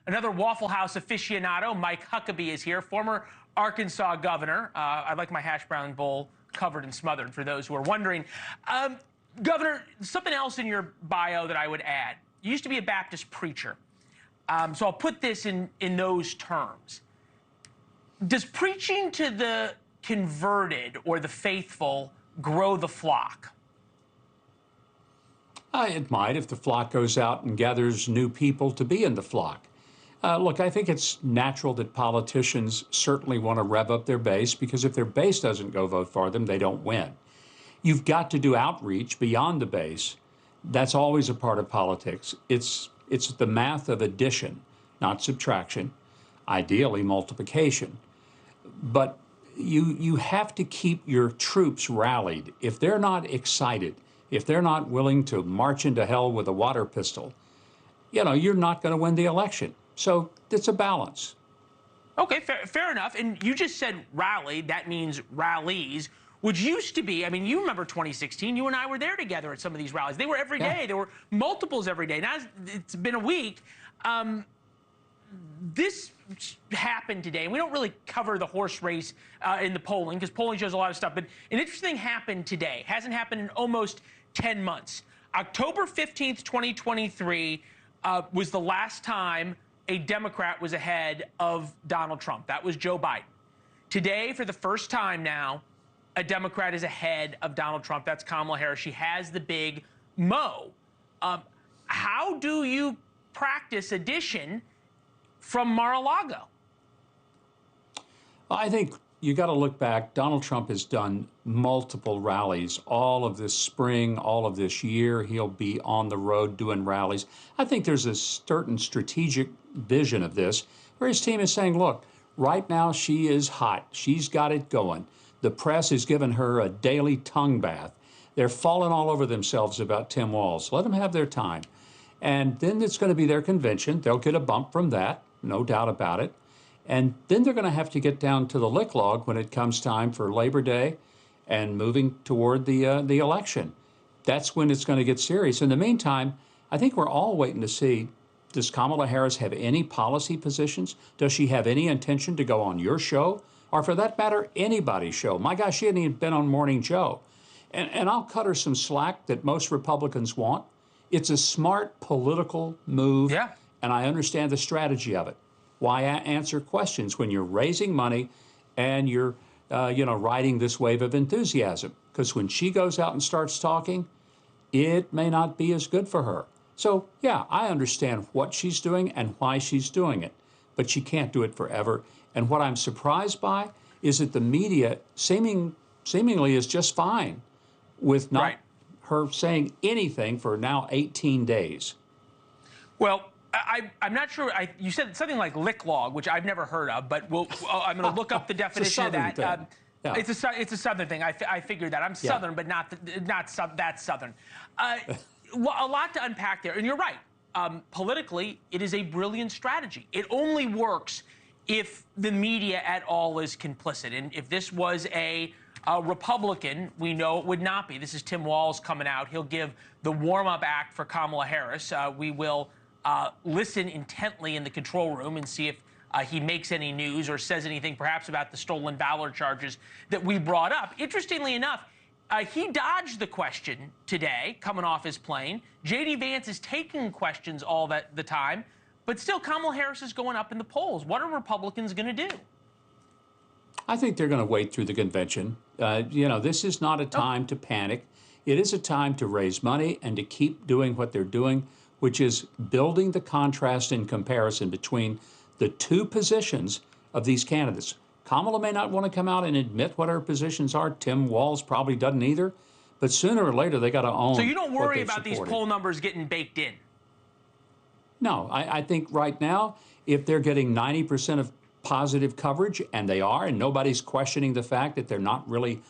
Another Waffle House aficionado, Mike Huckabee, is here, former Arkansas governor. I like my hash brown bowl covered and smothered, for those who are wondering. Governor, something else in your bio that I would add. You used to be a Baptist preacher. So I'll put this in those terms. Does preaching to the converted or the faithful grow the flock? It might if the flock goes out and gathers new people to be in the flock. Look, I think it's natural that politicians certainly want to rev up their base, because if their base doesn't go vote for them, they don't win. You've got to do outreach beyond the base. That's always a part of politics. It's the math of addition, not subtraction, ideally multiplication. But you have to keep your troops rallied. If they're not excited, if they're not willing to march into hell with a water pistol, you're not going to win the election. So it's a balance. Okay, fair enough. And you just said rally. That means rallies, which used to be, I mean, you remember 2016. You and I were there together at some of these rallies. They were every day. There were multiples every day. Now it's been a week. This happened today, and we don't really cover the horse race in the polling, because polling shows a lot of stuff, but an interesting thing happened today. Hasn't happened in almost 10 months. October 15th, 2023 was the last time a Democrat was ahead of Donald Trump. That was Joe Biden. Today, for the first time now, a Democrat is ahead of Donald Trump. That's Kamala Harris. She has the big mo. How do you practice addition from Mar-a-Lago? I think you got to look back. Donald Trump has done multiple rallies all of this spring, all of this year. He'll be on the road doing rallies. I think there's a certain strategic vision of this where his team is saying, look, right now she is hot. She's got it going. The press has given her a daily tongue bath. They're falling all over themselves about Tim Walz. Let them have their time. And then it's going to be their convention. They'll get a bump from that, no doubt about it. And then they're going to have to get down to the lick log when it comes time for Labor Day and moving toward the election. That's when it's going to get serious. In the meantime, I think we're all waiting to see, does Kamala Harris have any policy positions? Does she have any intention to go on your show? Or for that matter, anybody's show? My gosh, she hadn't even been on Morning Joe. And I'll cut her some slack that most Republicans want. It's a smart political move, and I understand the strategy of it. Why answer questions when you're raising money and you're, riding this wave of enthusiasm? Because when she goes out and starts talking, it may not be as good for her. So, yeah, I understand what she's doing and why she's doing it, but she can't do it forever. And what I'm surprised by is that the media seemingly is just fine with not her saying anything for now 18 days. Well, I'm not sure. You said something like lick log, which I've never heard of, but I'm going to look up the definition of that. Yeah. It's a Southern thing. I figured that. I'm Southern, but not that Southern. A lot to unpack there. And you're right. Politically, it is a brilliant strategy. It only works if the media at all is complicit. And if this was a Republican, we know it would not be. This is Tim Walz coming out. He'll give the warm-up act for Kamala Harris. We will listen intently in the control room and see if he makes any news or says anything perhaps about the stolen valor charges that we brought up. Interestingly enough, he dodged the question today coming off his plane. J.D. Vance is taking questions all the time, but still Kamala Harris is going up in the polls. What are Republicans going to do? I think they're going to wait through the convention. This is not a time to panic. It is a time to raise money and to keep doing what they're doing, which is building the contrast and comparison between the two positions of these candidates. Kamala may not want to come out and admit what her positions are. Tim Walz probably doesn't either. But sooner or later, they got to own. So you don't worry about these poll numbers getting baked in? No, I think right now, if they're getting 90% of positive coverage, and they are, and nobody's questioning the fact that they're not really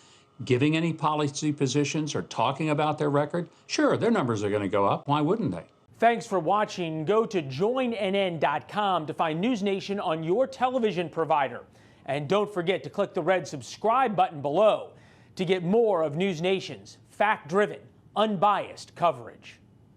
giving any policy positions or talking about their record, sure, their numbers are going to go up. Why wouldn't they? Thanks for watching. Go to joinnn.com to find NewsNation on your television provider. And don't forget to click the red subscribe button below to get more of NewsNation's fact-driven, unbiased coverage.